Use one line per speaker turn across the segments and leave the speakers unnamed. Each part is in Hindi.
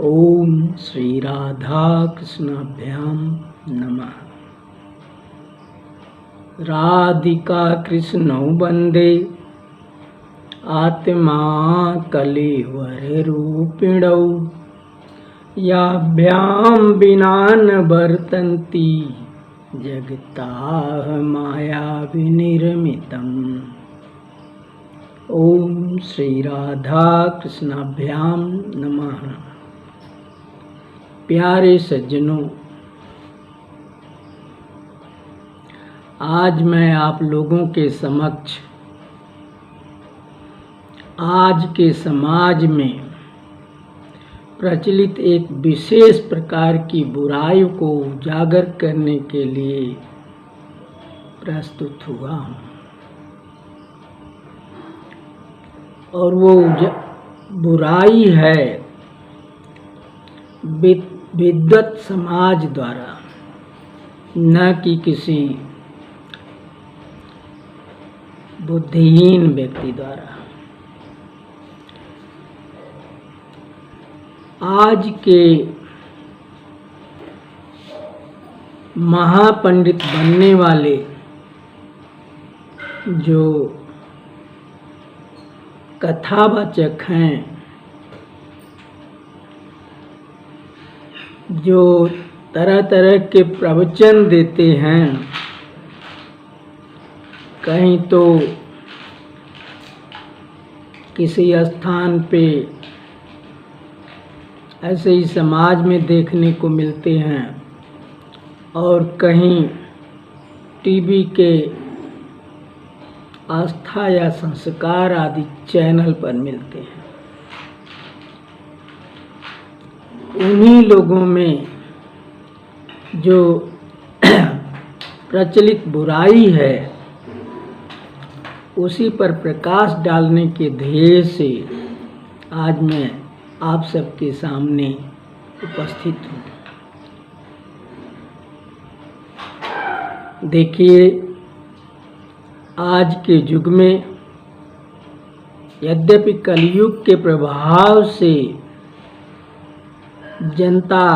ओम श्री राधा कृष्णाभ्याम नमः। राधिका कृष्णौ वंदे आत्मा कलेवर रूपिणौ याभ्यां विना न वर्तन्ति जगताः माया विनिर्मितम्। ओम श्री राधा कृष्णाभ्याम नमः। प्यारे सज्जनों, आज मैं आप लोगों के समक्ष आज के समाज में प्रचलित एक विशेष प्रकार की बुराई को उजागर करने के लिए प्रस्तुत हुआ हूँ। और वो बुराई है विद्वत समाज द्वारा, न कि किसी बुद्धिहीन व्यक्ति द्वारा। आज के महापंडित बनने वाले जो कथावाचक हैं, जो तरह तरह के प्रवचन देते हैं, कहीं तो किसी स्थान पे ऐसे ही समाज में देखने को मिलते हैं और कहीं टीवी के आस्था या संस्कार आदि चैनल पर मिलते हैं। उन्हीं लोगों में जो प्रचलित बुराई है, उसी पर प्रकाश डालने के ध्येय से आज मैं आप सबके सामने उपस्थित हूँ। देखिए, आज के युग में यद्यपि कलयुग के प्रभाव से जनता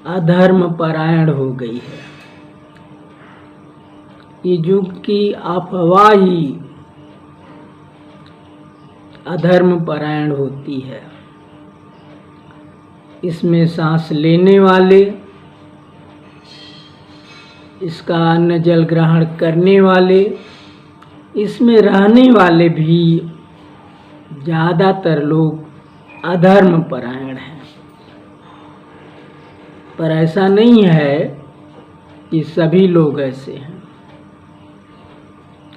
अधर्म परायण हो गई है। ये युग की अफवाह ही अधर्म परायण होती है। इसमें सांस लेने वाले, इसका अन्न जल ग्रहण करने वाले, इसमें रहने वाले भी ज़्यादातर लोग अधर्म परायण हैं। पर ऐसा नहीं है कि सभी लोग ऐसे हैं।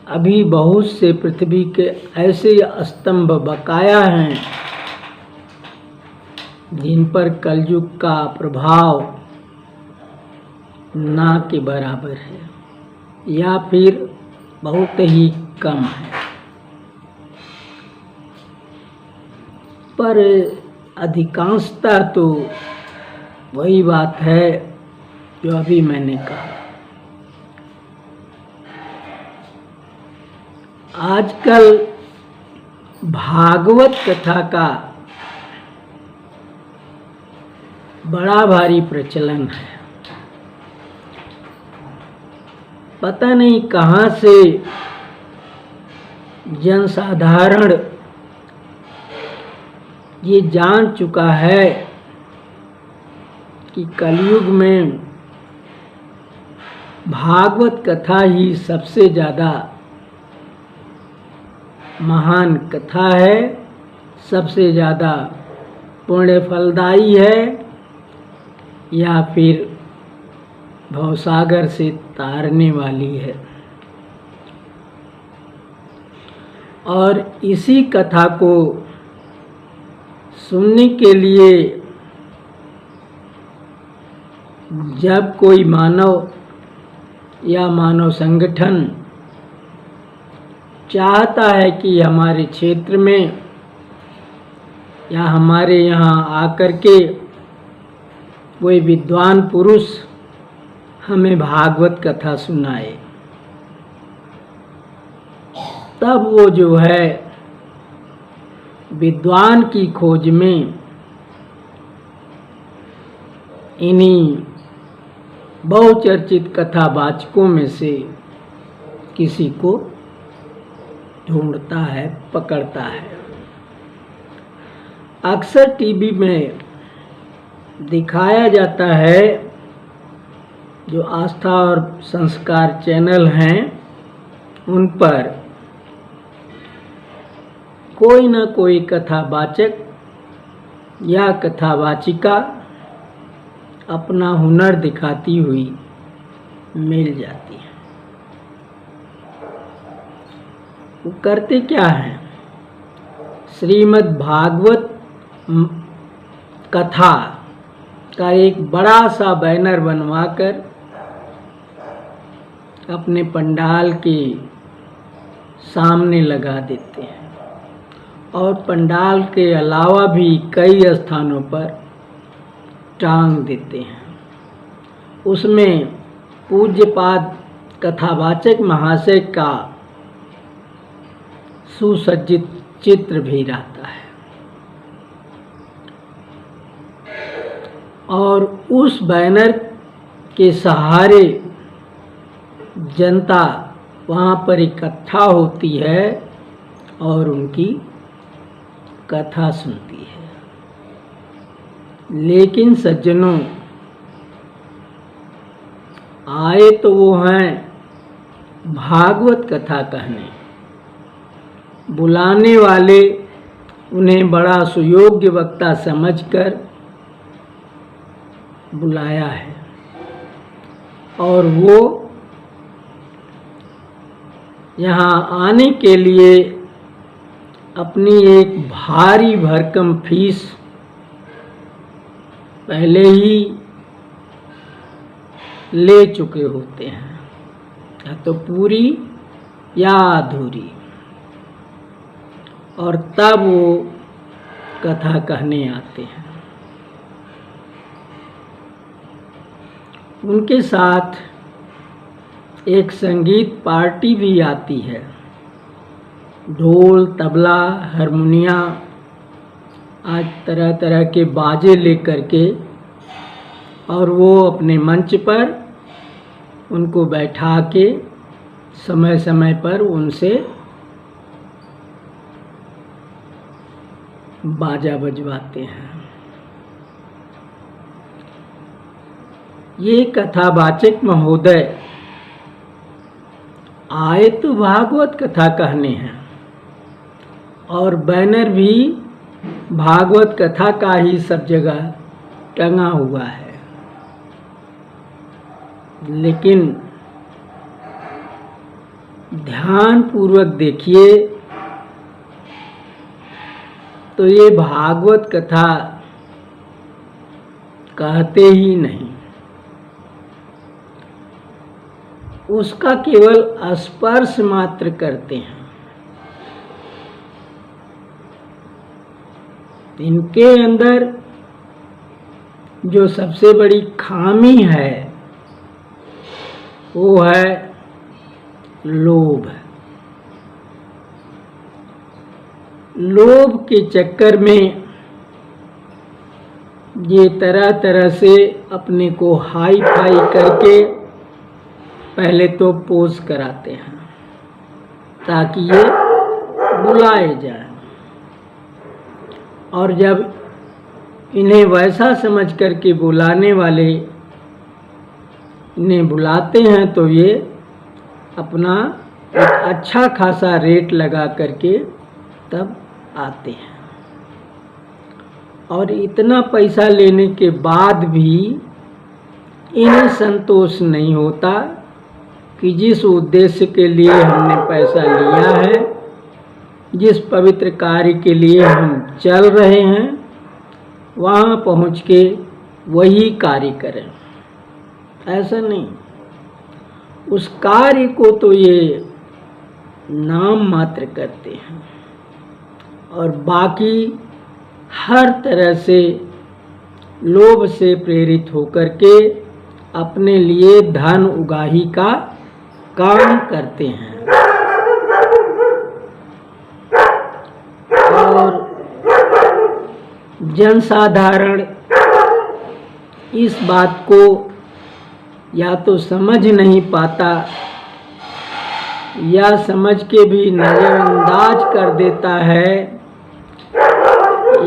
अभी बहुत से पृथ्वी के ऐसे स्तंभ बकाया हैं जिन पर कलयुग का प्रभाव ना के बराबर है या फिर बहुत ही कम है। पर अधिकांशता तो वही बात है जो अभी मैंने कहा। आजकल भागवत कथा का बड़ा भारी प्रचलन है। पता नहीं कहाँ से जनसाधारण ये जान चुका है कि कलयुग में भागवत कथा ही सबसे ज़्यादा महान कथा है, सबसे ज़्यादा पुण्य फलदायी है, या फिर भवसागर से तारने वाली है। और इसी कथा को सुनने के लिए जब कोई मानव या मानव संगठन चाहता है कि हमारे क्षेत्र में या हमारे यहाँ आकर के कोई विद्वान पुरुष हमें भागवत कथा सुनाए, तब वो जो है विद्वान की खोज में इन्हीं बहुचर्चित कथावाचकों में से किसी को ढूंढता है, पकड़ता है। अक्सर टीवी में दिखाया जाता है, जो आस्था और संस्कार चैनल हैं उन पर कोई न कोई कथावाचक या कथावाचिका अपना हुनर दिखाती हुई मिल जाती है। वो करते क्या हैं? श्रीमद् भागवत कथा का एक बड़ा सा बैनर बनवाकर अपने पंडाल के सामने लगा देते हैं और पंडाल के अलावा भी कई स्थानों पर टांग देते हैं। उसमें पूज्यपाद कथावाचक महाशय का सुसज्जित चित्र भी रहता है और उस बैनर के सहारे जनता वहाँ पर इकट्ठा होती है और उनकी कथा सुनती है। लेकिन सज्जनों, आए तो वो हैं भागवत कथा कहने, बुलाने वाले उन्हें बड़ा सुयोग्य वक्ता समझकर बुलाया है और वो यहाँ आने के लिए अपनी एक भारी भरकम फीस पहले ही ले चुके होते हैं, या तो पूरी या अधूरी, और तब वो कथा कहने आते हैं। उनके साथ एक संगीत पार्टी भी आती है, ढोल, तबला, हारमोनिया, आज तरह तरह के बाजे लेकर के, और वो अपने मंच पर उनको बैठा के समय समय पर उनसे बाजा बजवाते हैं। ये कथावाचक महोदय आए तो भागवत कथा कहने हैं और बैनर भी भागवत कथा का ही सब जगह टंगा हुआ है। लेकिन ध्यान पूर्वक देखिए तो ये भागवत कथा कहते ही नहीं, उसका केवल स्पर्श मात्र करते हैं। इनके अंदर जो सबसे बड़ी खामी है वो है लोभ। लोभ के चक्कर में ये तरह तरह से अपने को हाई फाई करके पहले तो पोज कराते हैं ताकि ये बुलाए जाए, और जब इन्हें वैसा समझ कर के बुलाने वाले इन्हें बुलाते हैं तो ये अपना एक अच्छा खासा रेट लगा करके तब आते हैं। और इतना पैसा लेने के बाद भी इन्हें संतोष नहीं होता कि जिस उद्देश्य के लिए हमने पैसा लिया है, जिस पवित्र कार्य के लिए हम चल रहे हैं, वहाँ पहुँच के वही कार्य करें। ऐसा नहीं, उस कार्य को तो ये नाम मात्र करते हैं और बाकी हर तरह से लोभ से प्रेरित होकर के अपने लिए धन उगाही का काम करते हैं। और जनसाधारण इस बात को या तो समझ नहीं पाता या समझ के भी नज़रअंदाज कर देता है,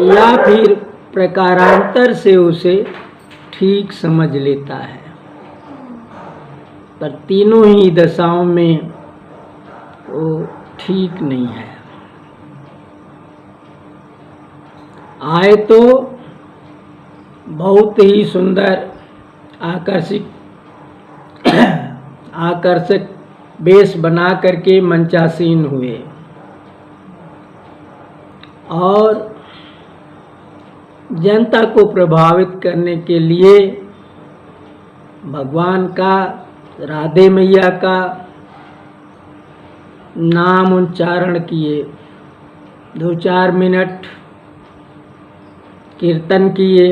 या फिर प्रकारांतर से उसे ठीक समझ लेता है। पर तीनों ही दशाओं में वो ठीक नहीं है। आए तो बहुत ही सुंदर आकर्षक वेश बना करके मंचासीन हुए और जनता को प्रभावित करने के लिए भगवान का, राधे मैया का नाम उच्चारण किए, 2-4 मिनट कीर्तन किए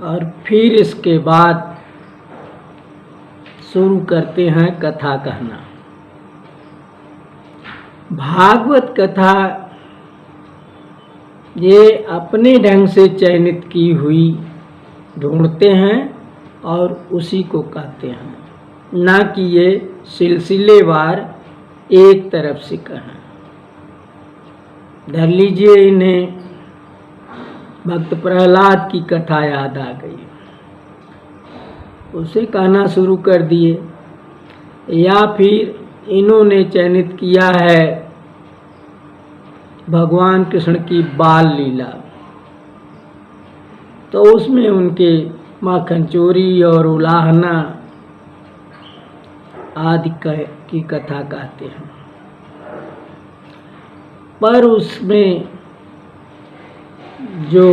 और फिर इसके बाद शुरू करते हैं कथा कहना। भागवत कथा ये अपने ढंग से चयनित की हुई ढूंढते हैं और उसी को कहते हैं, ना कि ये सिलसिलेवार एक तरफ से कहें। धर लीजिए, इन्हें भक्त प्रहलाद की कथा याद आ गई, उसे कहना शुरू कर दिए, या फिर इन्होंने चयनित किया है भगवान कृष्ण की बाल लीला, तो उसमें उनके माखन चोरी और उलाहना आदि की कथा कहते हैं। पर उसमें जो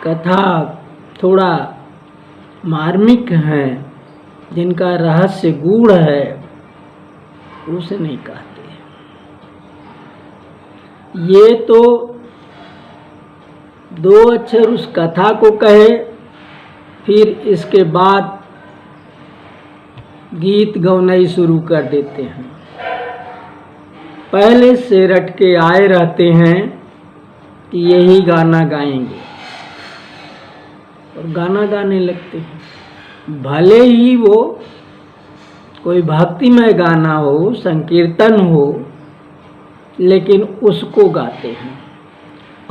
कथा थोड़ा मार्मिक है, जिनका रहस्य गूढ़ है, उसे नहीं कहते। ये तो 2 अक्षर उस कथा को कहे, फिर इसके बाद गीत गौनाई शुरू कर देते हैं। पहले से रट के आए रहते हैं कि यही गाना गाएंगे और गाना गाने लगते हैं। भले ही वो कोई भक्तिमय गाना हो, संकीर्तन हो, लेकिन उसको गाते हैं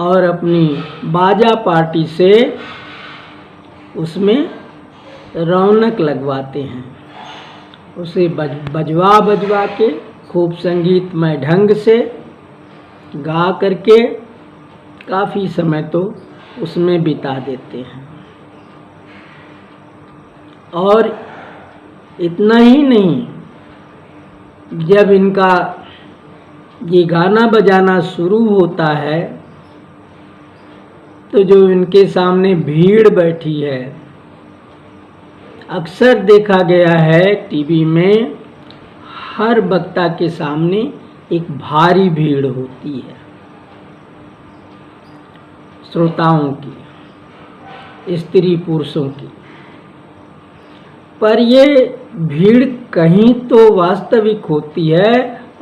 और अपनी बाजा पार्टी से उसमें रौनक लगवाते हैं। उसे बजवा के खूब संगीतमय ढंग से गा करके काफ़ी समय तो उसमें बिता देते हैं। और इतना ही नहीं, जब इनका ये गाना बजाना शुरू होता है तो जो इनके सामने भीड़ बैठी है, अक्सर देखा गया है टीवी में, हर वक्ता के सामने एक भारी भीड़ होती है श्रोताओं की, स्त्री पुरुषों की। पर ये भीड़ कहीं तो वास्तविक होती है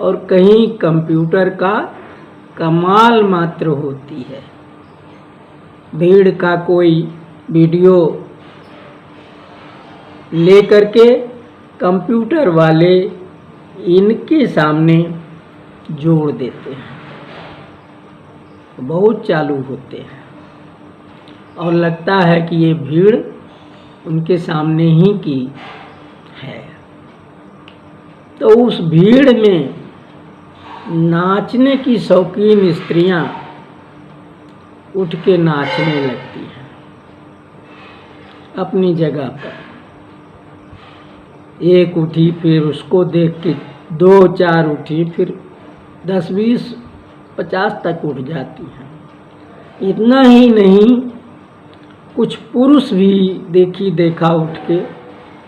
और कहीं कंप्यूटर का कमाल मात्र होती है। भीड़ का कोई वीडियो लेकर के कंप्यूटर वाले इनके सामने जोड़ देते हैं, बहुत चालू होते हैं और लगता है कि ये भीड़ उनके सामने ही की है। तो उस भीड़ में नाचने की शौकीन स्त्रियां उठ के नाचने लगती हैं अपनी जगह पर। एक उठी, फिर उसको देख के 2-4 उठी, फिर 10, 20, 50 तक उठ जाती हैं। इतना ही नहीं, कुछ पुरुष भी देखा उठ के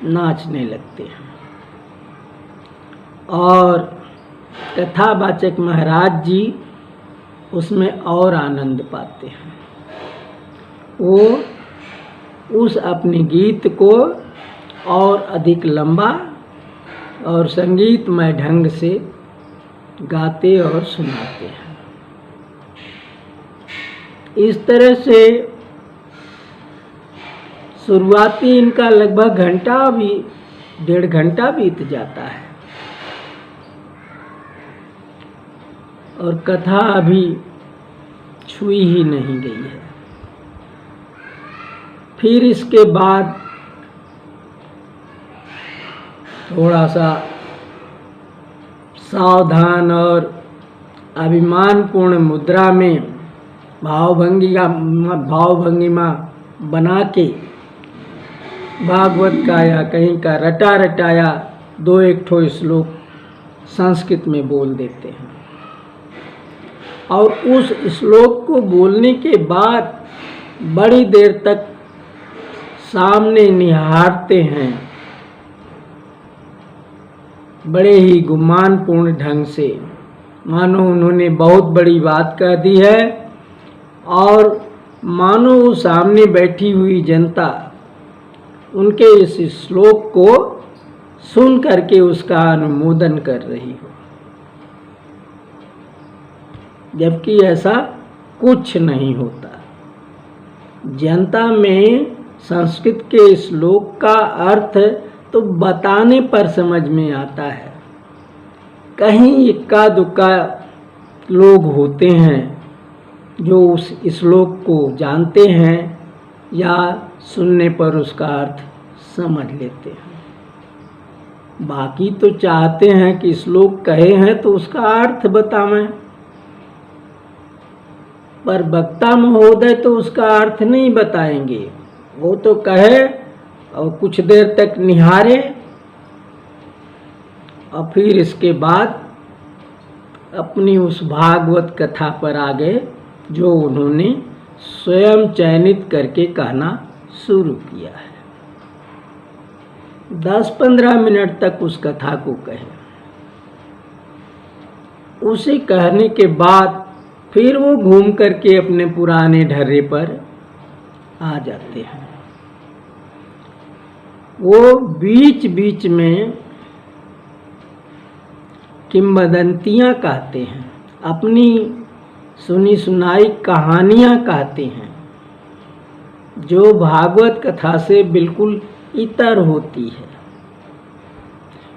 नाचने लगते हैं। और कथावाचक महाराज जी उसमें और आनंद पाते हैं। वो उस अपने गीत को और अधिक लंबा और संगीतमय ढंग से गाते और सुनाते हैं। इस तरह से शुरुआती इनका लगभग घंटा भी 1.5 घंटा बीत जाता है और कथा अभी छुई ही नहीं गई है। फिर इसके बाद थोड़ा सा सावधान और अभिमानपूर्ण मुद्रा में भावभंगिमा बना के भागवत का या कहीं का रटा रटाया 2-1 ठो श्लोक संस्कृत में बोल देते हैं और उस श्लोक को बोलने के बाद बड़ी देर तक सामने निहारते हैं, बड़े ही गुमानपूर्ण ढंग से, मानो उन्होंने बहुत बड़ी बात कह दी है और मानो वो सामने बैठी हुई जनता उनके इस श्लोक को सुन करके उसका अनुमोदन कर रही हो, जबकि ऐसा कुछ नहीं होता। जनता में संस्कृत के श्लोक का अर्थ तो बताने पर समझ में आता है। कहीं इक्का दुक्का लोग होते हैं जो उस श्लोक को जानते हैं या सुनने पर उसका अर्थ समझ लेते हैं। बाकी तो चाहते हैं कि श्लोक कहे हैं तो उसका अर्थ बतावें, पर वक्ता महोदय तो उसका अर्थ नहीं बताएंगे। वो तो कहे और कुछ देर तक निहारे और फिर इसके बाद अपनी उस भागवत कथा पर आगे जो उन्होंने स्वयं चयनित करके कहना शुरू किया है। 10-15 मिनट तक उस कथा को कहे, उसे कहने के बाद फिर वो घूम करके अपने पुराने ढर्रे पर आ जाते हैं। वो बीच बीच में किंवदंतियाँ कहते हैं, अपनी सुनी सुनाई कहानियाँ कहते हैं जो भागवत कथा से बिल्कुल इतर होती है।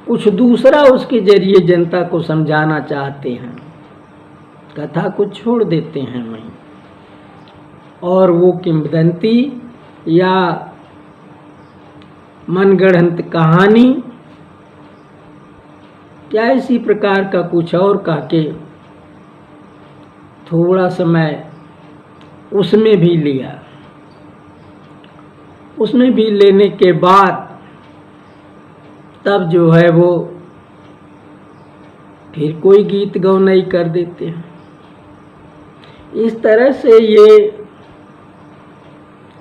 कुछ दूसरा उसके जरिए जनता को समझाना चाहते हैं, कथा को छोड़ देते हैं वहीं, और वो किंवदंती या मनगढ़ंत कहानी क्या इसी प्रकार का कुछ और कह के थोड़ा समय उसमें भी लिया। उसमें भी लेने के बाद तब जो है वो फिर कोई गीत गौनाई कर देते हैं। इस तरह से ये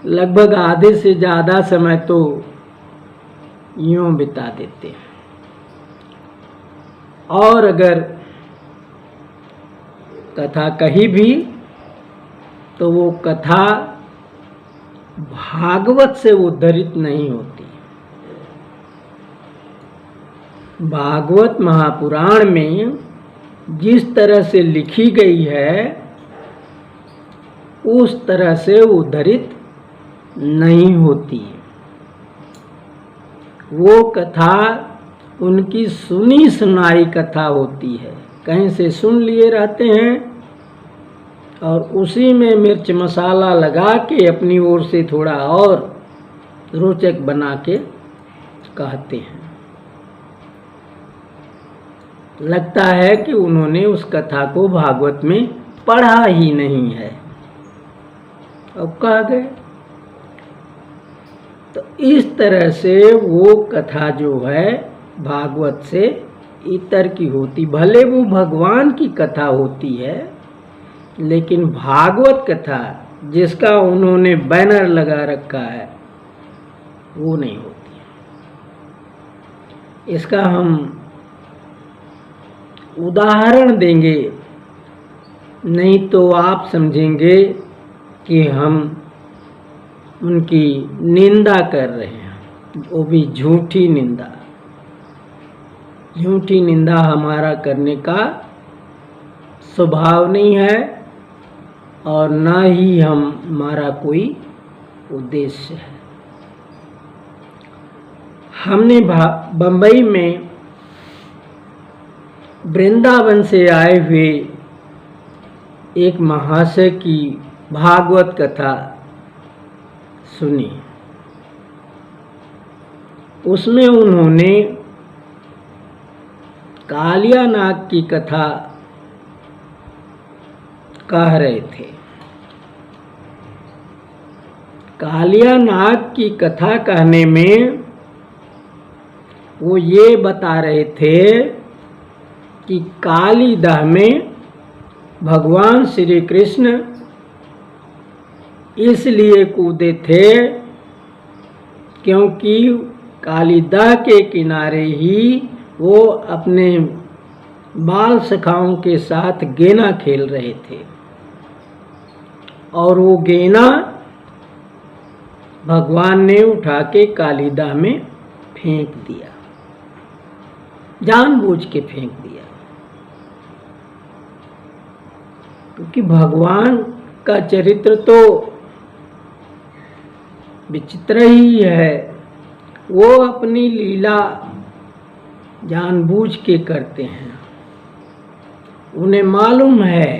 लगभग आधे से ज़्यादा समय तो यूं बिता देते हैं। और अगर कथा कही भी तो वो कथा भागवत से उद्धृत नहीं होती। भागवत महापुराण में जिस तरह से लिखी गई है उस तरह से उद्धृत नहीं होती। वो कथा उनकी सुनी सुनाई कथा होती है, कहीं से सुन लिए रहते हैं और उसी में मिर्च मसाला लगा के अपनी ओर से थोड़ा और रोचक बना के कहते हैं। लगता है कि उन्होंने उस कथा को भागवत में पढ़ा ही नहीं है, अब कह गए। तो इस तरह से वो कथा जो है भागवत से इतर की होती। भले वो भगवान की कथा होती है, लेकिन भागवत कथा जिसका उन्होंने बैनर लगा रखा है वो नहीं होती। इसका हम उदाहरण देंगे, नहीं तो आप समझेंगे कि हम उनकी निंदा कर रहे हैं, वो भी झूठी निंदा। झूठी निंदा हमारा करने का स्वभाव नहीं है और ना ही हमारा कोई उद्देश्य है। हमने बंबई में वृंदावन से आए हुए एक महाशय की भागवत कथा सुनी। उसमें उन्होंने कालिया नाग की कथा कह रहे थे। कालिया नाग की कथा कहने में वो ये बता रहे थे कि कालीदाह में भगवान श्री कृष्ण इसलिए कूदे थे क्योंकि कालीदाह के किनारे ही वो अपने बाल सखाओं के साथ गेना खेल रहे थे और वो गेना भगवान ने उठा के कालीदाह में फेंक दिया, जानबूझ के फेंक दिया। क्योंकि भगवान का चरित्र तो विचित्र ही है। वो अपनी लीला जानबूझ के करते हैं। उन्हें मालूम है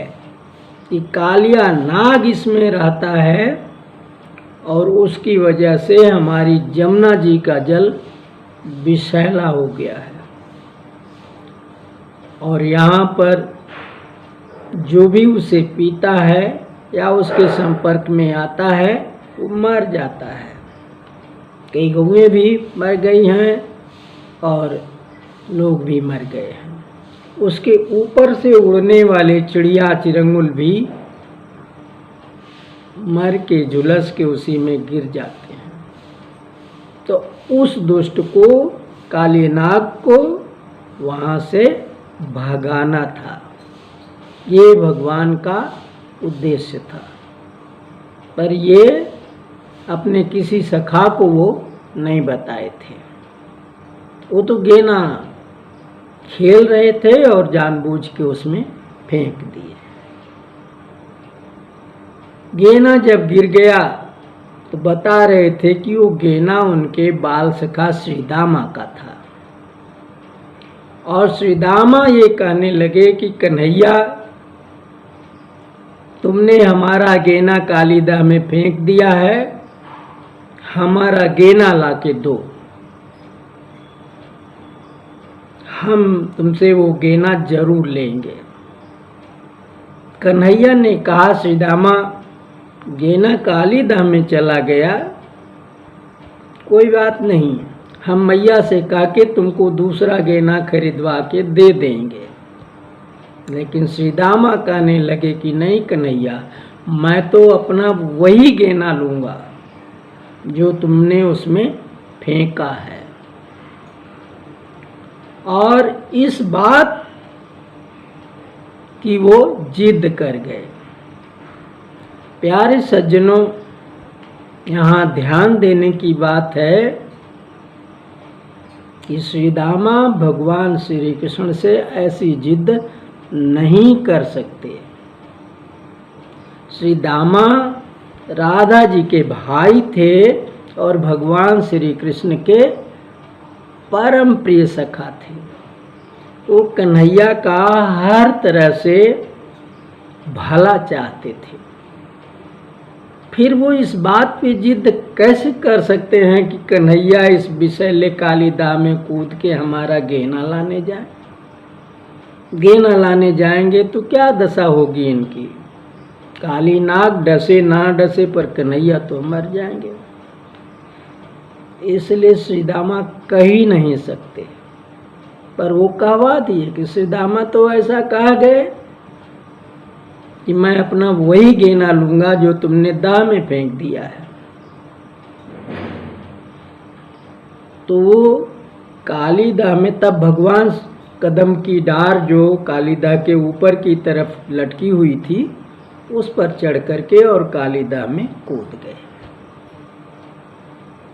कि कालिया नाग इसमें रहता है और उसकी वजह से हमारी जमुना जी का जल विषैला हो गया है और यहाँ पर जो भी उसे पीता है या उसके संपर्क में आता है वो मर जाता है। कई गौएं भी मर गई हैं और लोग भी मर गए हैं। उसके ऊपर से उड़ने वाले चिड़िया चिरंगुल भी मर के झुलस के उसी में गिर जाते हैं। तो उस दुष्ट को, काली नाग को वहाँ से भगाना था। ये भगवान का उद्देश्य था। पर ये अपने किसी सखा को वो नहीं बताए थे। वो तो गेना खेल रहे थे और जानबूझ के उसमें फेंक दिए। गेना जब गिर गया तो बता रहे थे कि वो गेना उनके बाल सखा श्रीदामा का था और श्रीदामा ये कहने लगे कि कन्हैया, तुमने हमारा गेना कालीदाह में फेंक दिया है, हमारा गेना लाके दो, हम तुमसे वो गेना जरूर लेंगे। कन्हैया ने कहा, श्रीदामा, गेना कालीदाह में चला गया, कोई बात नहीं, हम मैया से कह के तुमको दूसरा गेना खरीदवा के दे देंगे। लेकिन श्रीदामा कहने लगे कि नहीं कन्हैया, मैं तो अपना वही गेना लूँगा जो तुमने उसमें फेंका है। और इस बात की वो जिद कर गए। प्यारे सज्जनों, यहाँ ध्यान देने की बात है कि श्रीदामा भगवान श्री कृष्ण से ऐसी जिद नहीं कर सकते। श्रीदामा राधा जी के भाई थे और भगवान श्री कृष्ण के परम प्रिय सखा थे। वो कन्हैया का हर तरह से भला चाहते थे। फिर वो इस बात पे जिद कैसे कर सकते हैं कि कन्हैया इस विषैले कालीदाह में कूद के हमारा गहना लाने जाए? गहना लाने जाएंगे तो क्या दशा होगी इनकी? काली नाग डसे ना डसे पर कन्हैया तो मर जाएंगे। इसलिए श्रीदामा कह ही नहीं सकते। पर वो कहवा दिए कि श्रीदामा तो ऐसा कह गए कि मैं अपना वही गहना लूंगा जो तुमने दाह में फेंक दिया है। तो वो कालीदाह में तब भगवान कदम की डार जो कालीदाह के ऊपर की तरफ लटकी हुई थी उस पर चढ़ करके और कालीदाह में कूद गए।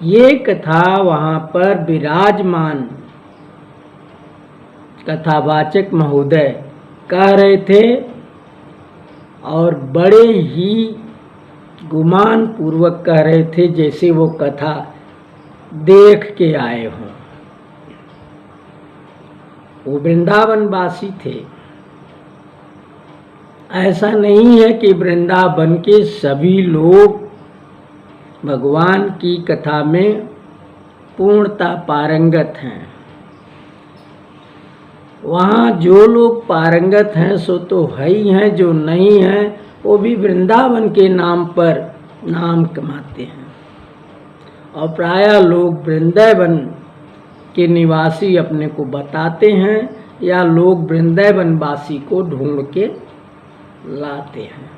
ये कथा वहाँ पर विराजमान कथावाचक महोदय कह रहे थे और बड़े ही गुमान पूर्वक कह रहे थे जैसे वो कथा देख के आए हों। वो वृंदावन वासी थे। ऐसा नहीं है कि वृंदावन के सभी लोग भगवान की कथा में पूर्णतः पारंगत हैं। वहाँ जो लोग पारंगत हैं सो तो है ही हैं, जो नहीं हैं वो भी वृंदावन के नाम पर नाम कमाते हैं। और प्रायः लोग वृंदावन के निवासी अपने को बताते हैं या लोग वृंदावन वासी को ढूंढ के लाते हैं।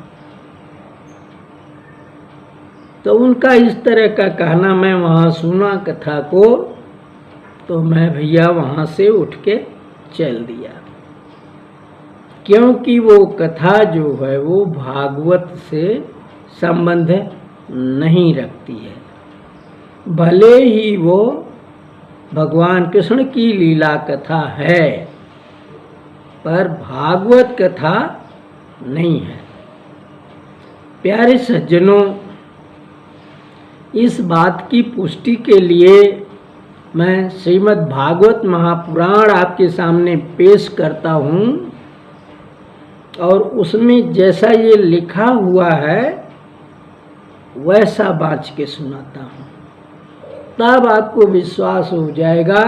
तो उनका इस तरह का कहना, मैं वहाँ सुना कथा को तो मैं भैया वहाँ से उठ के चल दिया, क्योंकि वो कथा जो है वो भागवत से संबंध नहीं रखती है। भले ही वो भगवान कृष्ण की लीला कथा है, पर भागवत कथा नहीं है। प्यारे सज्जनों, इस बात की पुष्टि के लिए मैं श्रीमद् भागवत महापुराण आपके सामने पेश करता हूँ और उसमें जैसा ये लिखा हुआ है वैसा बाँच के सुनाता हूँ। तब आपको विश्वास हो जाएगा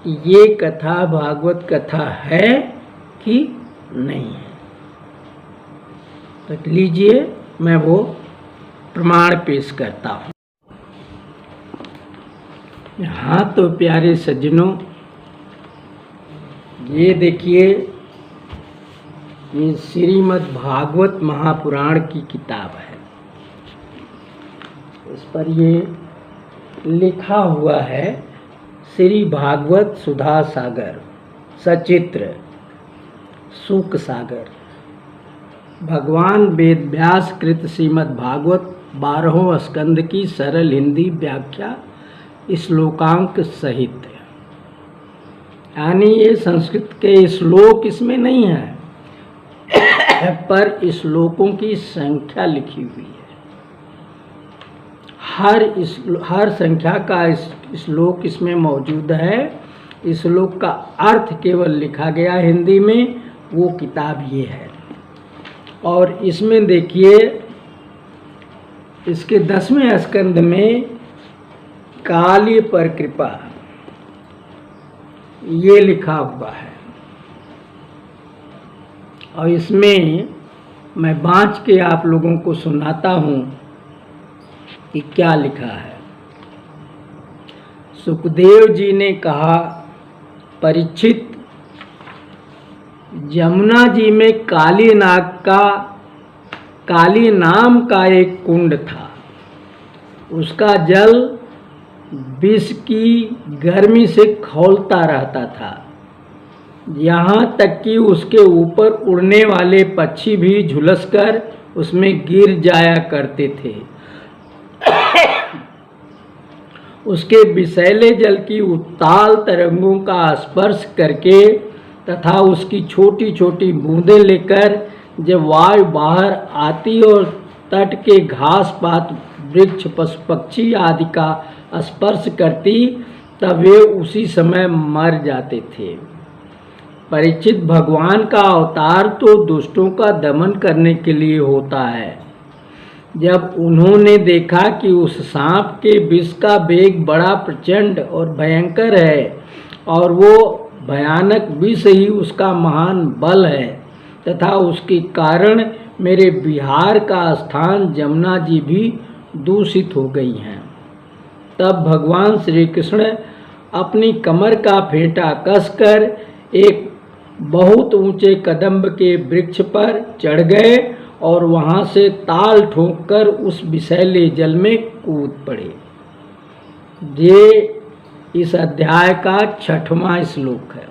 कि ये कथा भागवत कथा है कि नहीं है। तो लीजिए मैं वो प्रमाण पेश करता हूँ। हाँ तो प्यारे सज्जनों, ये देखिए, ये श्रीमद् भागवत महापुराण की किताब है। इस पर ये लिखा हुआ है श्री भागवत सुधा सागर सचित्र सुख सागर, भगवान वेद व्यास कृत श्रीमद् भागवत 12वें स्कंद की सरल हिंदी व्याख्या श्लोकांक सहित। यानी ये संस्कृत के श्लोक इसमें नहीं है, पर श्लोकों की संख्या लिखी हुई है। हर संख्या का श्लोक इसमें मौजूद है। श्लोक का अर्थ केवल लिखा गया हिंदी में, वो किताब ये है। और इसमें देखिए, इसके 10वें स्कंद में काली पर कृपा ये लिखा हुआ है। और इसमें मैं बाँच के आप लोगों को सुनाता हूँ कि क्या लिखा है। सुखदेव जी ने कहा, परीक्षित, यमुना जी में काली नाम का एक कुंड था। उसका जल विष की गर्मी से खौलता रहता था, यहाँ तक कि उसके ऊपर उड़ने वाले पक्षी भी झुलसकर उसमें गिर जाया करते थे। उसके विषैले जल की उत्ताल तरंगों का स्पर्श करके तथा उसकी छोटी छोटी बूंदें लेकर जब वायु बाहर आती और तट के घास पात वृक्ष पशु पक्षी आदि का स्पर्श करती, तब वे उसी समय मर जाते थे। परीक्षित, भगवान का अवतार तो दुष्टों का दमन करने के लिए होता है। जब उन्होंने देखा कि उस सांप के विष का वेग बड़ा प्रचंड और भयंकर है और वो भयानक विष ही उसका महान बल है तथा उसके कारण मेरे विहार का स्थान यमुना जी भी दूषित हो गई हैं, तब भगवान श्री कृष्ण अपनी कमर का फेंटा कसकर एक बहुत ऊंचे कदम्ब के वृक्ष पर चढ़ गए और वहां से ताल ठोंककर उस विषैले जल में कूद पड़े। ये इस अध्याय का 6वां श्लोक है।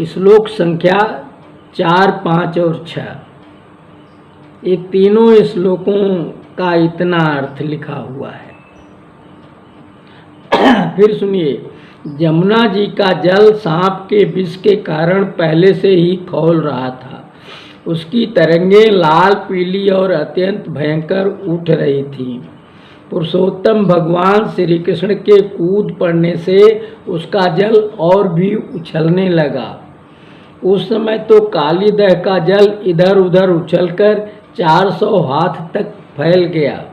श्लोक संख्या 4, 5 और 6, ये तीनों श्लोकों का इतना अर्थ लिखा हुआ है। फिर सुनिए, जमुना जी का जल सांप के विष के कारण पहले से ही खौल रहा था। उसकी तरंगें लाल पीली और अत्यंत भयंकर उठ रही थीं। पुरुषोत्तम भगवान श्री कृष्ण के कूद पड़ने से उसका जल और भी उछलने लगा। उस समय तो कालीदह का जल इधर उधर उछलकर 400 हाथ तक फैल गया।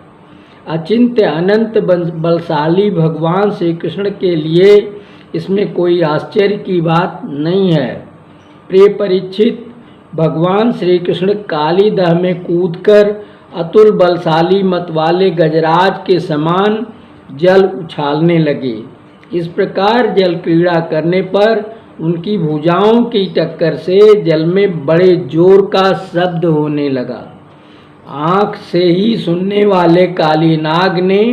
अचिंत्य अनंत बलशाली भगवान श्री कृष्ण के लिए इसमें कोई आश्चर्य की बात नहीं है। प्रिय परीक्षित, भगवान श्री कृष्ण कालीदह में कूदकर अतुल बलशाली मतवाले गजराज के समान जल उछालने लगे। इस प्रकार जल क्रीड़ा करने पर उनकी भुजाओं की टक्कर से जल में बड़े जोर का शब्द होने लगा। आँख से ही सुनने वाले कालीनाग ने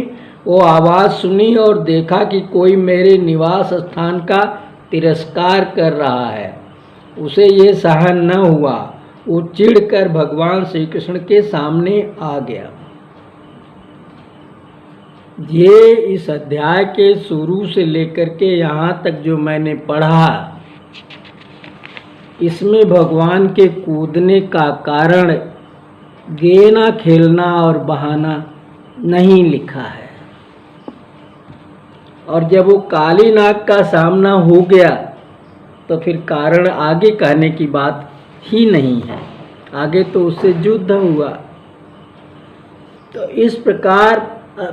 वो आवाज़ सुनी और देखा कि कोई मेरे निवास स्थान का तिरस्कार कर रहा है। उसे ये सहन न हुआ। वो चिढ़कर भगवान श्री कृष्ण के सामने आ गया। ये इस अध्याय के शुरू से लेकर के यहाँ तक जो मैंने पढ़ा, इसमें भगवान के कूदने का कारण गेना खेलना और बहाना नहीं लिखा है। और जब वो कालीनाग का सामना हो गया तो फिर कारण आगे कहने की बात ही नहीं है। आगे तो उससे युद्ध हुआ। तो इस प्रकार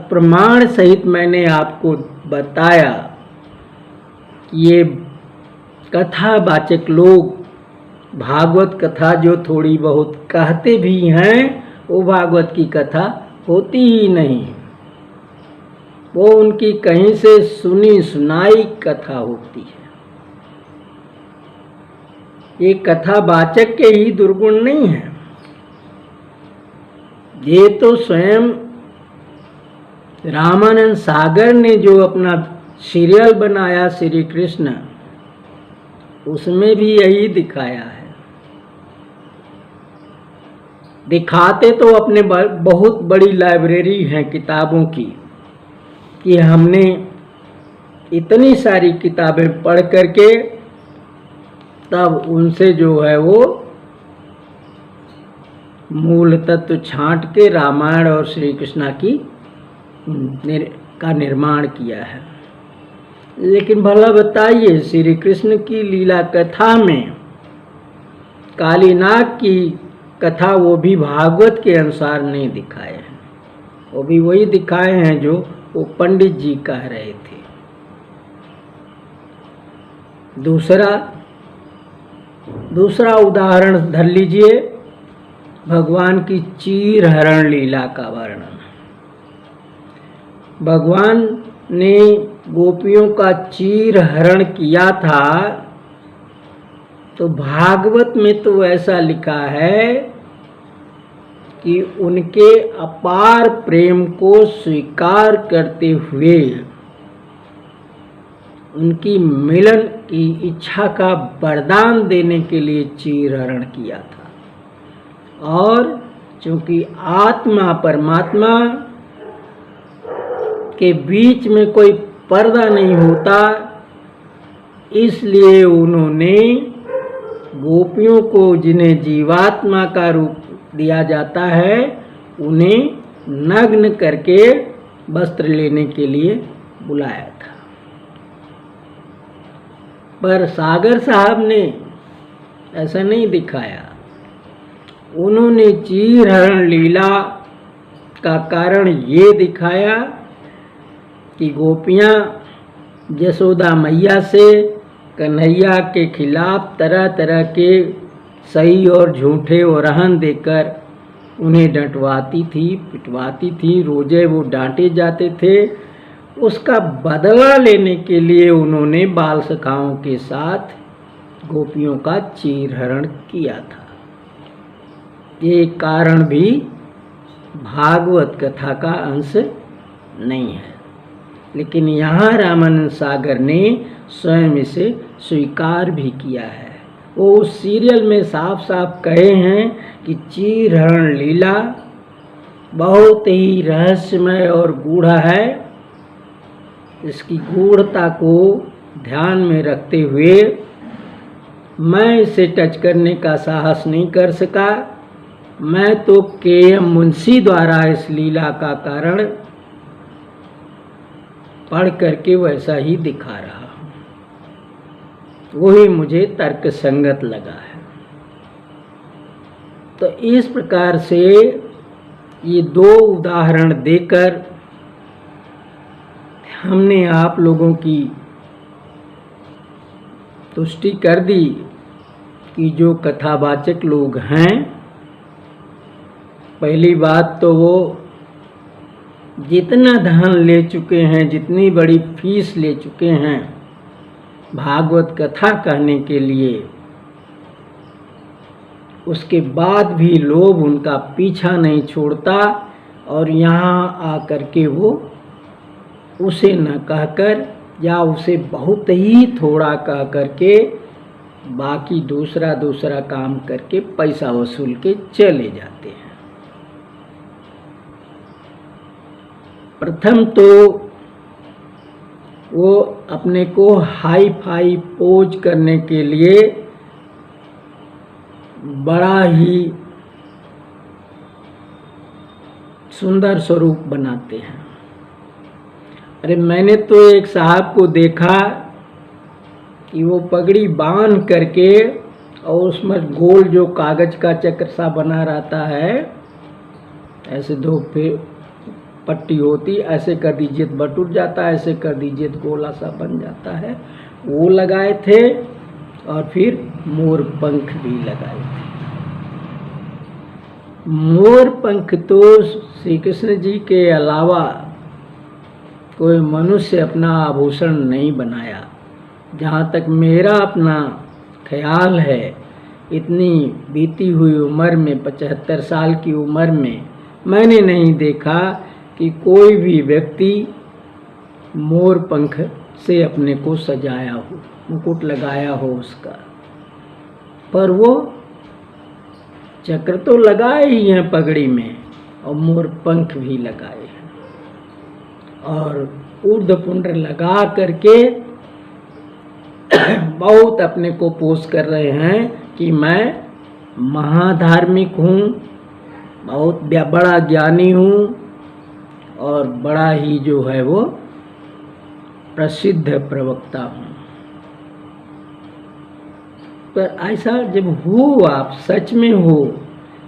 प्रमाण सहित मैंने आपको बताया कि ये कथावाचक लोग भागवत कथा जो थोड़ी बहुत कहते भी हैं, वो भागवत की कथा होती ही नहीं। वो उनकी कहीं से सुनी सुनाई कथा होती है। ये कथावाचक के ही दुर्गुण नहीं है। ये तो स्वयं रामानंद सागर ने जो अपना सीरियल बनाया श्री कृष्ण, उसमें भी यही दिखाया है। दिखाते तो अपने बहुत बड़ी लाइब्रेरी है किताबों की, कि हमने इतनी सारी किताबें पढ़ करके तब उनसे जो है वो मूल तत्व छांट के रामायण और श्री कृष्णा की का निर्माण किया है। लेकिन भला बताइए, श्री कृष्ण की लीला कथा में कालीनाग की कथा वो भी भागवत के अनुसार नहीं दिखाए हैं। वो भी वही दिखाए हैं जो वो पंडित जी कह रहे थे। दूसरा उदाहरण धर लीजिए, भगवान की चीर हरण लीला का वर्णन। भगवान ने गोपियों का चीर हरण किया था, तो भागवत में तो ऐसा लिखा है कि उनके अपार प्रेम को स्वीकार करते हुए उनकी मिलन की इच्छा का वरदान देने के लिए चीर हरण किया था। और चूंकि आत्मा परमात्मा के बीच में कोई पर्दा नहीं होता, इसलिए उन्होंने गोपियों को, जिन्हें जीवात्मा का रूप दिया जाता है, उन्हें नग्न करके वस्त्र लेने के लिए बुलाया था। पर सागर साहब ने ऐसा नहीं दिखाया। उन्होंने चीर हरण लीला का कारण ये दिखाया कि गोपियाँ यशोदा मैया से कन्हैया के खिलाफ तरह तरह के सही और झूठे ओरहन देकर उन्हें डंटवाती थी, पिटवाती थी। रोजे वो डांटे जाते थे। उसका बदला लेने के लिए उन्होंने बाल सखाओं के साथ गोपियों का चीर हरण किया था। ये कारण भी भागवत कथा का अंश नहीं है। लेकिन यहाँ रामानंद सागर ने स्वयं इसे स्वीकार भी किया है। वो उस सीरियल में साफ साफ कहे हैं कि चीर हरण लीला बहुत ही रहस्यमय और गूढ़ा है। इसकी गूढ़ता को ध्यान में रखते हुए मैं इसे टच करने का साहस नहीं कर सका। मैं तो के.एम. मुंशी द्वारा इस लीला का कारण पढ़ करके वैसा ही दिखा रहा हूँ, वही मुझे तर्क संगत लगा है। तो इस प्रकार से ये दो उदाहरण देकर हमने आप लोगों की तुष्टि कर दी कि जो कथावाचक लोग हैं, पहली बात तो वो जितना धन ले चुके हैं, जितनी बड़ी फीस ले चुके हैं भागवत कथा कहने के लिए, उसके बाद भी लोग उनका पीछा नहीं छोड़ता और यहाँ आकर के वो उसे न कहकर या उसे बहुत ही थोड़ा कह करके बाकी दूसरा काम करके पैसा वसूल के चले जाते हैं। प्रथम तो वो अपने को हाई फाई पोज करने के लिए बड़ा ही सुंदर स्वरूप बनाते हैं। अरे मैंने तो एक साहब को देखा कि वो पगड़ी बांध करके और उसमें गोल जो कागज का चक्र सा बना रहता है, ऐसे दो पट्टी होती, ऐसे कर दीजिए तो बटुर जाता है, ऐसे कर दीजिए तो गोला सा बन जाता है, वो लगाए थे और फिर मोर पंख भी लगाए थे। मोर पंख तो श्री कृष्ण जी के अलावा कोई मनुष्य अपना आभूषण नहीं बनाया। जहाँ तक मेरा अपना ख्याल है, इतनी बीती हुई उम्र में, 75 साल की उम्र में, मैंने नहीं देखा कि कोई भी व्यक्ति मोर पंख से अपने को सजाया हो, मुकुट लगाया हो उसका। पर वो चक्र तो लगाए ही हैं पगड़ी में और मोर पंख भी लगाए हैं और ऊर्ध्वपुंड लगा करके बहुत अपने को पोष कर रहे हैं कि मैं महाधार्मिक हूँ, बहुत बड़ा ज्ञानी हूँ और बड़ा ही जो है वो प्रसिद्ध प्रवक्ता हूँ। पर ऐसा जब हो, आप सच में हो,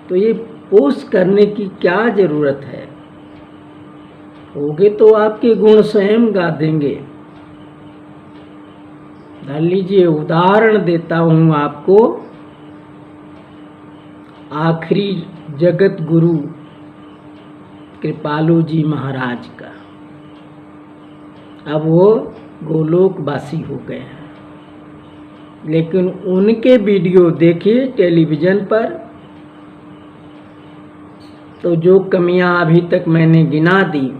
तो ये पोस्ट करने की क्या जरूरत है? होगे तो आपके गुण स्वयं गा देंगे। मान लीजिए, उदाहरण देता हूँ आपको, आखिरी जगत गुरु कृपालु जी महाराज का। अब वो गोलोकवासी हो गए हैं, लेकिन उनके वीडियो देखिए टेलीविज़न पर, तो जो कमियां अभी तक मैंने गिना दी,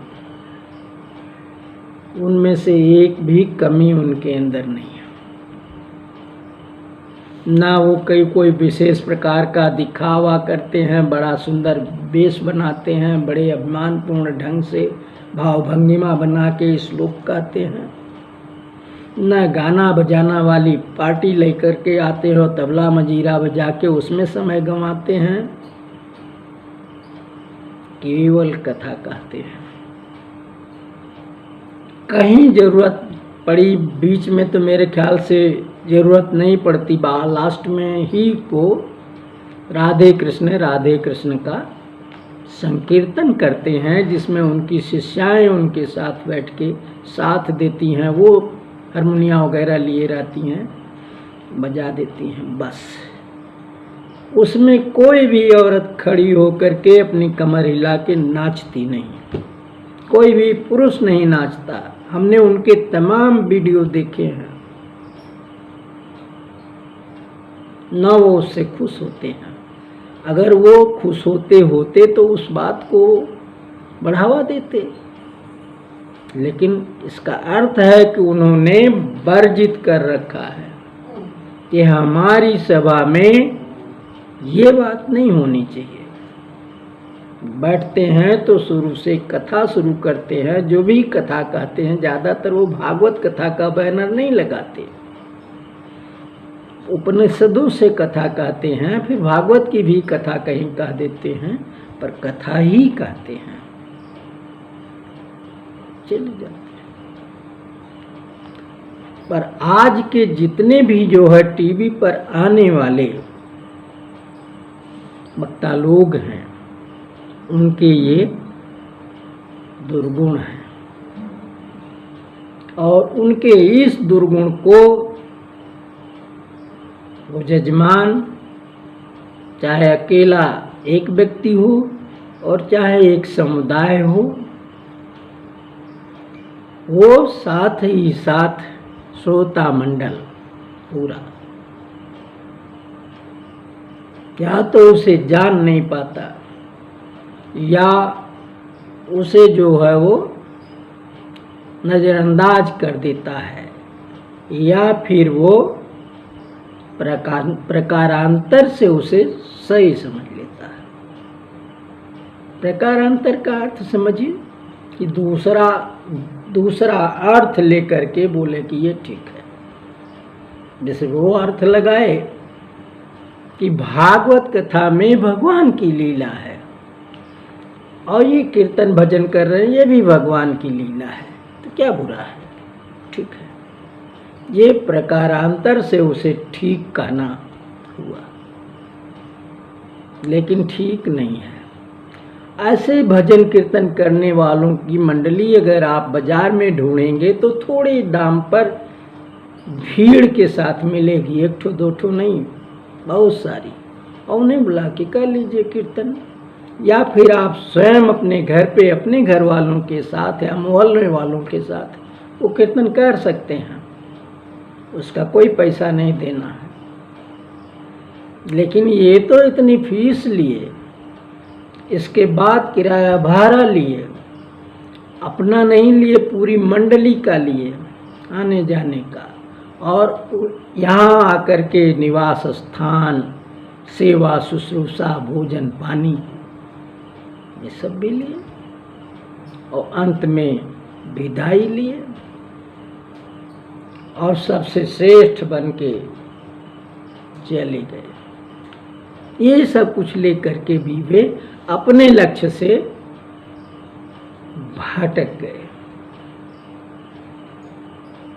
उनमें से एक भी कमी उनके अंदर नहीं है। ना वो कोई विशेष प्रकार का दिखावा करते हैं, बड़ा सुंदर वेश बनाते हैं, बड़े अभिमानपूर्ण ढंग से भावभंगिमा बना के श्लोक गाते हैं, न गाना बजाना वाली पार्टी लेकर के आते हो, तबला मजीरा बजा के उसमें समय गंवाते हैं, केवल कथा कहते हैं। कहीं जरूरत पड़ी बीच में तो मेरे ख्याल से जरूरत नहीं पड़ती, लास्ट में ही को राधे कृष्ण का संकीर्तन करते हैं, जिसमें उनकी शिष्याएं उनके साथ बैठ के साथ देती हैं, वो हारमोनिया वगैरह लिए रहती हैं, बजा देती हैं। बस उसमें कोई भी औरत खड़ी होकर के अपनी कमर हिला के नाचती नहीं, कोई भी पुरुष नहीं नाचता। हमने उनके तमाम वीडियो देखे हैं, न वो उससे खुश होते हैं। अगर वो खुश होते तो उस बात को बढ़ावा देते, लेकिन इसका अर्थ है कि उन्होंने वर्जित कर रखा है कि हमारी सभा में ये बात नहीं होनी चाहिए। बैठते हैं तो शुरू से कथा शुरू करते हैं। जो भी कथा कहते हैं ज़्यादातर वो भागवत कथा का बैनर नहीं लगाते, उपनिषदों से कथा कहते हैं, फिर भागवत की भी कथा कहीं कह देते हैं, पर कथा ही कहते हैं, चले जाते हैं। पर आज के जितने भी जो है टीवी पर आने वाले वक्ता लोग हैं, उनके ये दुर्गुण हैं, और उनके इस दुर्गुण को वो जजमान, चाहे अकेला एक व्यक्ति हो और चाहे एक समुदाय हो, वो साथ ही साथ श्रोता मंडल पूरा, या तो उसे जान नहीं पाता, या उसे जो है वो नज़रअंदाज कर देता है, या फिर वो प्रकारांतर से उसे सही समझ लेता है। प्रकारांतर का अर्थ समझिए कि दूसरा अर्थ लेकर के बोले कि ये ठीक है। जैसे वो अर्थ लगाए कि भागवत कथा में भगवान की लीला है, और ये कीर्तन भजन कर रहे हैं, ये भी भगवान की लीला है, तो क्या बुरा है, ठीक है। ये प्रकारांतर से उसे ठीक कहना हुआ, लेकिन ठीक नहीं है। ऐसे भजन कीर्तन करने वालों की मंडली अगर आप बाजार में ढूंढेंगे तो थोड़े दाम पर भीड़ के साथ मिलेगी, एक ठो दो ठो नहीं, बहुत सारी, और उन्हें बुला के कर लीजिए कीर्तन। या फिर आप स्वयं अपने घर पे अपने घर वालों के साथ या मोहल्ले वालों के साथ वो कीर्तन कर सकते हैं, उसका कोई पैसा नहीं देना है। लेकिन ये तो इतनी फीस लिए, इसके बाद किराया भाड़ा लिए, अपना नहीं लिए, पूरी मंडली का लिए आने जाने का, और यहाँ आकर के निवास स्थान, सेवा शुश्रूषा, भोजन पानी, ये सब भी लिए, और अंत में विदाई लिए, और सबसे श्रेष्ठ बन के चले गए। ये सब कुछ लेकर के भी वे अपने लक्ष्य से भटक गए।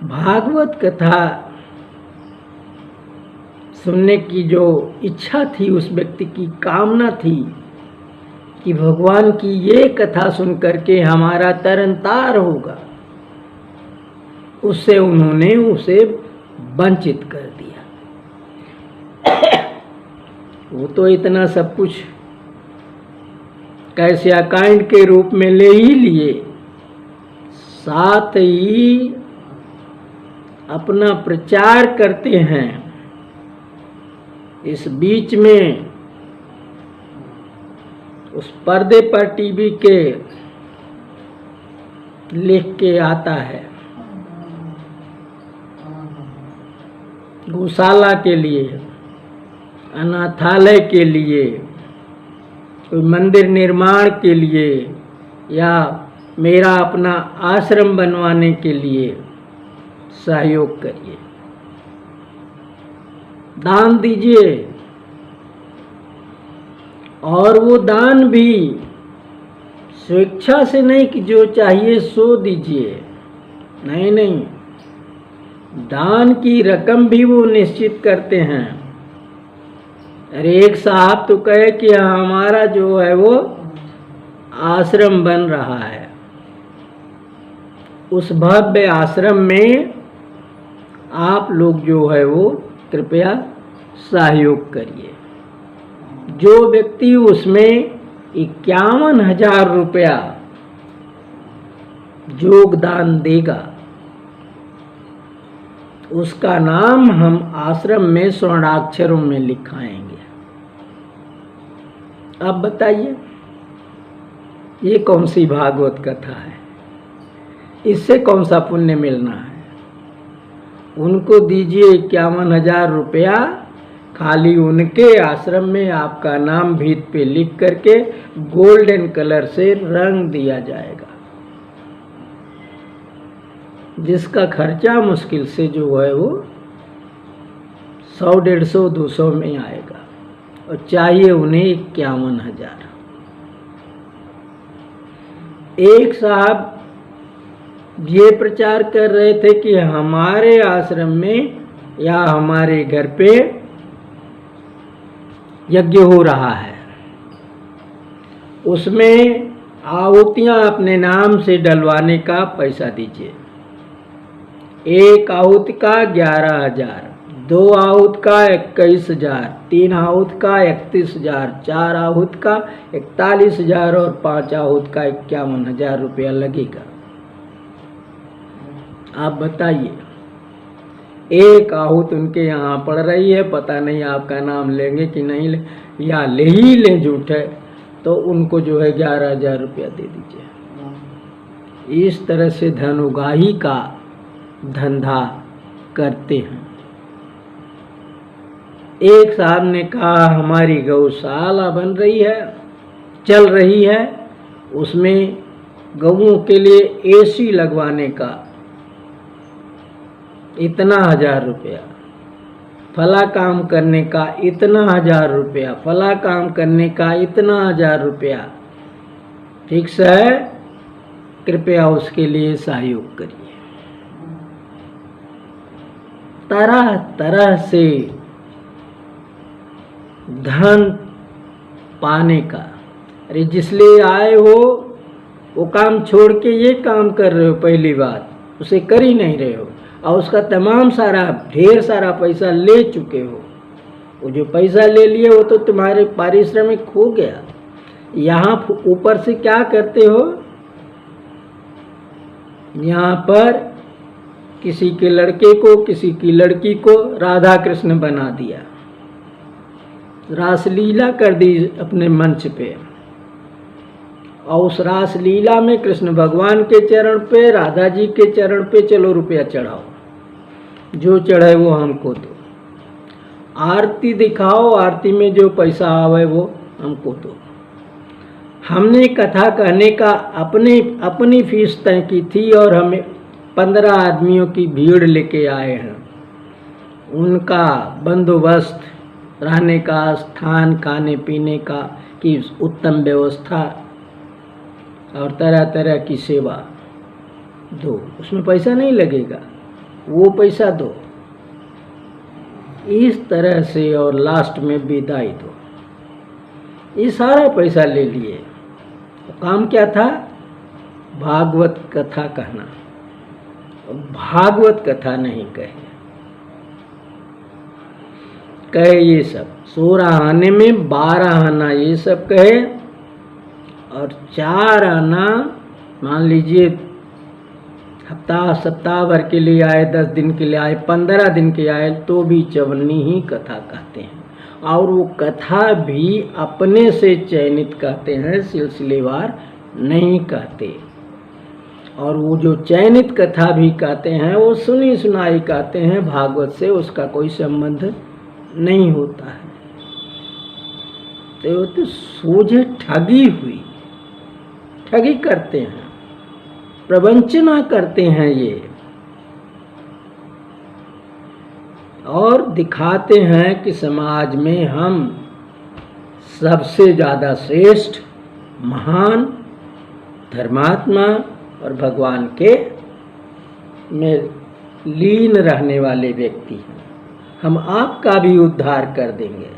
भागवत कथा सुनने की जो इच्छा थी, उस व्यक्ति की कामना थी कि भगवान की ये कथा सुन करके हमारा तरन तार होगा, उससे उन्होंने उसे वंचित कर दिया। वो तो इतना सब कुछ कैसे अकाउंट के रूप में ले ही लिए, साथ ही अपना प्रचार करते हैं। इस बीच में उस पर्दे पर टीवी के लिख के आता है, गौशाला के लिए, अनाथालय के लिए, कोई मंदिर निर्माण के लिए, या मेरा अपना आश्रम बनवाने के लिए सहयोग करिए, दान दीजिए। और वो दान भी स्वेच्छा से नहीं कि जो चाहिए सो दीजिए, नहीं नहीं, दान की रकम भी वो निश्चित करते हैं। अरे एक साहब तो कहे कि हमारा जो है वो आश्रम बन रहा है, उस भव्य आश्रम में आप लोग जो है वो कृपया सहयोग करिए। जो व्यक्ति उसमें 51,000 रुपया योगदान देगा, उसका नाम हम आश्रम में स्वर्णाक्षरों में लिखाएंगे। अब बताइए ये कौन सी भागवत कथा है, इससे कौन सा पुण्य मिलना है। उनको दीजिए 51,000 रुपया, खाली उनके आश्रम में आपका नाम भीत पे लिख करके गोल्डन कलर से रंग दिया जाएगा, जिसका खर्चा मुश्किल से जो है वो 100, 150, 200 में आएगा, और चाहिए उन्हें 51,000। एक साहब ये प्रचार कर रहे थे कि हमारे आश्रम में या हमारे घर पे यज्ञ हो रहा है, उसमें आहुतियां अपने नाम से डलवाने का पैसा दीजिए। एक आहुति का 11,000, 2 आहुत का 21,000, 3 आहुत का 31,000, 4 आहुत का 41,000 और 5 आहुत का 51,000 रुपया लगेगा। आप बताइए, एक आहुत उनके यहाँ पड़ रही है, पता नहीं आपका नाम लेंगे कि नहीं ले, या ले ही लें झूठे, तो उनको जो है 11,000 रुपया दे दीजिए। इस तरह से धन उगाही का धंधा करते हैं। एक साहब ने कहा हमारी गौशाला बन रही है, चल रही है, उसमें गऊओं के लिए एसी लगवाने का इतना 1,000 रुपया, फला काम करने का इतना 1,000 रुपया, फला काम करने का इतना 1,000 रुपया, ठीक से है, कृपया उसके लिए सहयोग करिए। तरह तरह से धन पाने का। अरे जिसलिए आए हो वो काम छोड़ के ये काम कर रहे हो, पहली बात उसे कर ही नहीं रहे हो, और उसका तमाम सारा ढेर सारा पैसा ले चुके हो। वो जो पैसा ले लिए वो तो तुम्हारे पारिश्रमिक खो गया। यहाँ ऊपर से क्या करते हो, यहाँ पर किसी के लड़के को किसी की लड़की को राधा कृष्ण बना दिया, रासलीला कर दी अपने मंच पे, और उस रासलीला में कृष्ण भगवान के चरण पे, राधा जी के चरण पे चलो रुपया चढ़ाओ, जो चढ़े वो हमको दो। आरती दिखाओ, आरती में जो पैसा आवे वो हमको दो। हमने कथा कहने का अपनी फीस तय की थी, और हमें 15 आदमियों की भीड़ लेके आए हैं। उनका बंदोबस्त, रहने का स्थान, खाने पीने का की उत्तम व्यवस्था और तरह तरह की सेवा दो। उसमें पैसा नहीं लगेगा, वो पैसा दो। इस तरह से, और लास्ट में विदाई दो। ये सारा पैसा ले लिए। तो काम क्या था, भागवत कथा कहना। भागवत कथा नहीं कहे ये सब 16 आने में 12 आना ये सब कहे, और 4 आना मान लीजिए सप्ताह भर के लिए आए, 10 दिन के लिए आए, 15 दिन के आए, तो भी चवन्नी ही कथा कहते हैं। और वो कथा भी अपने से चयनित कहते हैं, सिलसिलेवार नहीं कहते। और वो जो चयनित कथा भी कहते हैं वो सुनी सुनाई कहते हैं, भागवत से उसका कोई संबंध नहीं होता है। तो सोझे ठगी हुई, ठगी करते हैं, प्रवंचना करते हैं ये, और दिखाते हैं कि समाज में हम सबसे ज़्यादा श्रेष्ठ, महान, धर्मात्मा और भगवान के में लीन रहने वाले व्यक्ति हैं। हम आपका भी उद्धार कर देंगे।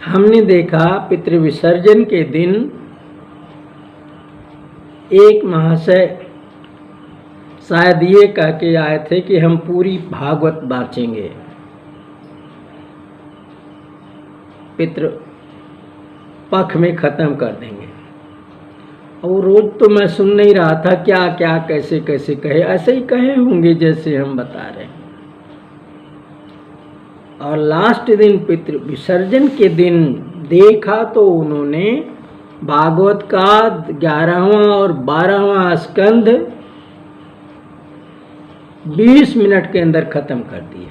हमने देखा पितृविसर्जन के दिन एक महाशय शायद ये कह के आए थे कि हम पूरी भागवत बाँचेंगे, पितृ पक्ष में ख़त्म कर देंगे। और रोज तो मैं सुन नहीं रहा था क्या क्या कैसे कैसे कहे, ऐसे ही कहे होंगे जैसे हम बता रहे हैं। और लास्ट दिन पितृ विसर्जन के दिन देखा तो उन्होंने भागवत का 11वां और 12वां स्कंध 20 मिनट के अंदर खत्म कर दिए।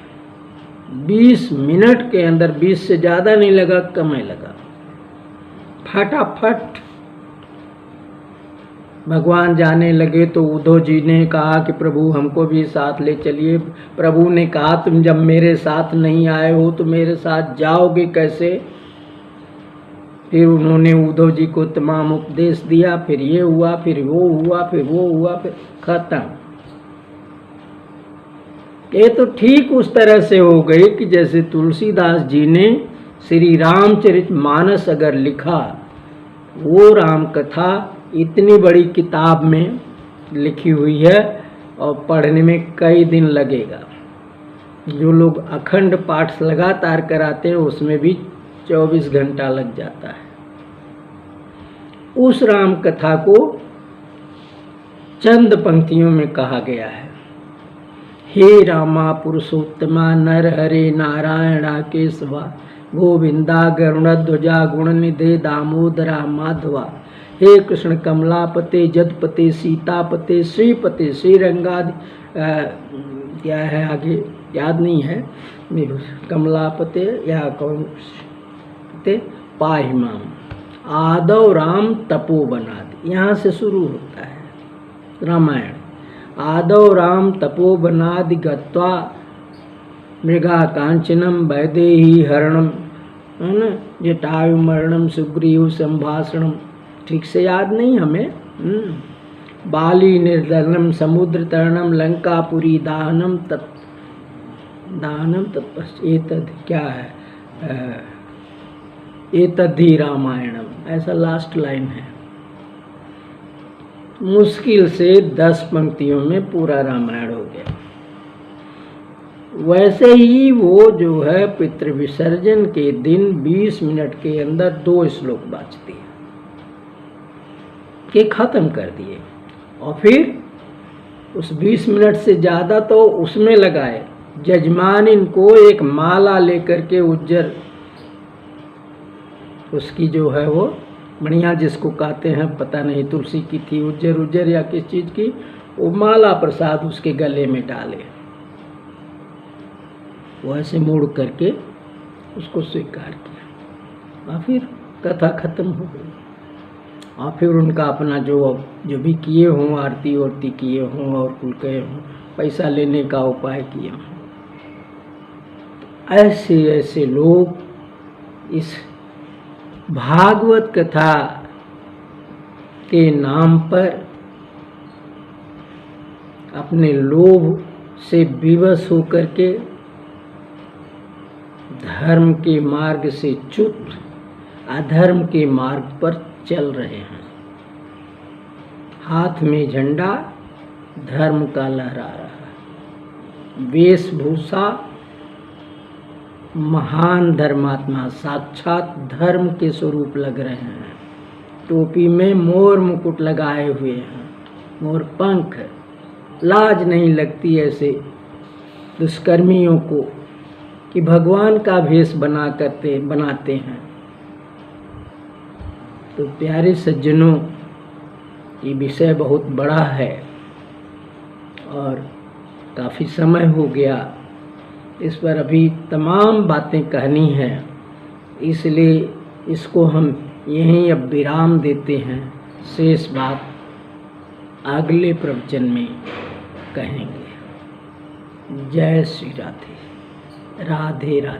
20 मिनट के अंदर, 20 से ज़्यादा नहीं लगा, कम ही लगा, फटाफट भगवान जाने लगे। तो उद्धव जी ने कहा कि प्रभु हमको भी साथ ले चलिए। प्रभु ने कहा तुम जब मेरे साथ नहीं आए हो तो मेरे साथ जाओगे कैसे। फिर उन्होंने उद्धव जी को तमाम उपदेश दिया, फिर ये हुआ, फिर वो हुआ, फिर वो हुआ, फिर खत्म। ये तो ठीक उस तरह से हो गई कि जैसे तुलसीदास जी ने श्री रामचरितमानस अगर लिखा, वो राम कथा इतनी बड़ी किताब में लिखी हुई है और पढ़ने में कई दिन लगेगा। जो लोग अखंड पाठ लगातार कराते हैं उसमें भी 24 घंटा लग जाता है। उस राम कथा को चंद पंक्तियों में कहा गया है। हे रामा पुरुषोत्तमा नर हरे नारायणा केशवा गोविंदा गरुणध्वजा गुणनिधे दामोदरा माधवा हे कृष्ण कमलापते जदपते सीतापते श्रीपते श्रीरंगादि क्या है आगे याद नहीं है, कमलापते या कौन पाहिमाम आदव राम तपोवनादि, यहाँ से शुरू होता है रामायण। आदव राम तपोवनादि गत्वा मृगा कांचनम वैदेही हरणम, है ना, जटायु मरणम सुग्रीव संभाषणम, ठीक से याद नहीं हमें। बाली निर्दलनम समुद्र तरणम लंकापुरी दानम तत्पश्चात क्या है एतद्धि रामायणम, ऐसा लास्ट लाइन है। मुश्किल से 10 पंक्तियों में पूरा रामायण हो गया। वैसे ही वो जो है पितृविसर्जन के दिन 20 मिनट के अंदर 2 श्लोक बाँचती है कि खत्म कर दिए। और फिर उस 20 मिनट से ज़्यादा तो उसमें लगाए। जजमान इनको एक माला लेकर के उज्जर, उसकी जो है वो बढ़िया जिसको कहते हैं पता नहीं तुलसी की थी उज्जर या किस चीज़ की, वो माला प्रसाद उसके गले में डाले, वो ऐसे मोड़ करके उसको स्वीकार किया और फिर कथा खत्म हो गई। और फिर उनका अपना जो भी किए हों, आरती वारती किए हों और कुल कहे हों, पैसा लेने का उपाय किए हों। ऐसे ऐसे लोग इस भागवत कथा के नाम पर अपने लोभ से विवश होकर के धर्म के मार्ग से च्युत अधर्म के मार्ग पर चल रहे हैं। हाथ में झंडा धर्म का लहरा रहा है, वेशभूषा महान धर्मात्मा साक्षात धर्म के स्वरूप लग रहे हैं, टोपी में मोर मुकुट लगाए हुए हैं, मोर पंख, लाज नहीं लगती ऐसे दुष्कर्मियों को कि भगवान का भेष बनाते हैं। तो प्यारे सज्जनों, ये विषय बहुत बड़ा है और काफ़ी समय हो गया, इस पर अभी तमाम बातें कहनी हैं, इसलिए इसको हम यहीं अब विराम देते हैं। शेष बात अगले प्रवचन में कहेंगे। जय श्री राधे, राधे राधे।